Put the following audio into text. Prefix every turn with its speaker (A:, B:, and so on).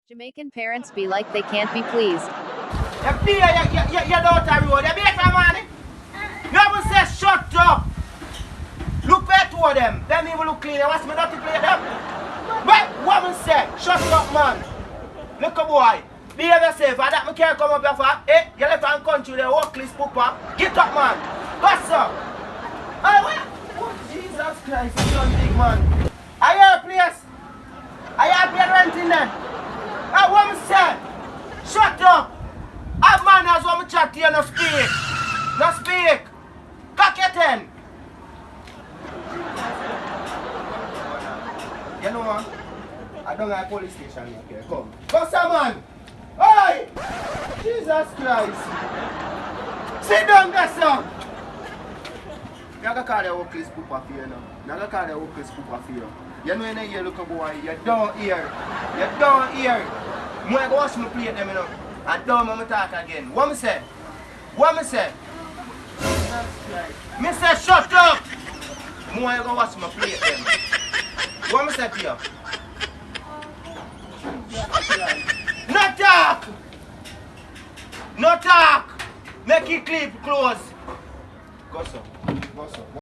A: Jamaican parents be like they can't be pleased.
B: You don't a road. You better man. You haven't said shut up. Look where two of them. Them even look clean. What's me not to play them? But woman said, shut up man. Look a boy. Behave yourself. I that me can't come up here for. Eh, you left on country there, walk this pooper. Get up man. What's up? Hey, where? Oh, Jesus Christ, you done big man. Are you a place? Are you paying rent in there? A woman said, shut up. A man has one chat to you, no speak. No speak. Cock your ten. You know what? I don't have a police station here. Okay, come. Come, some man. Oi! Jesus Christ. Sit down there, son. You're going to call the workers pooper for you now. You're going to call the workers pooper for you. You know you hear, look a boy. You don't hear. You don't hear. I'm going to watch me play them, you know. And don't let me talk again. What me say? What me say? Jesus Christ. Me say shut up. I'm going to watch me play them. What me say to you? No talk! No talk! Make it clip close. Go so. Go so.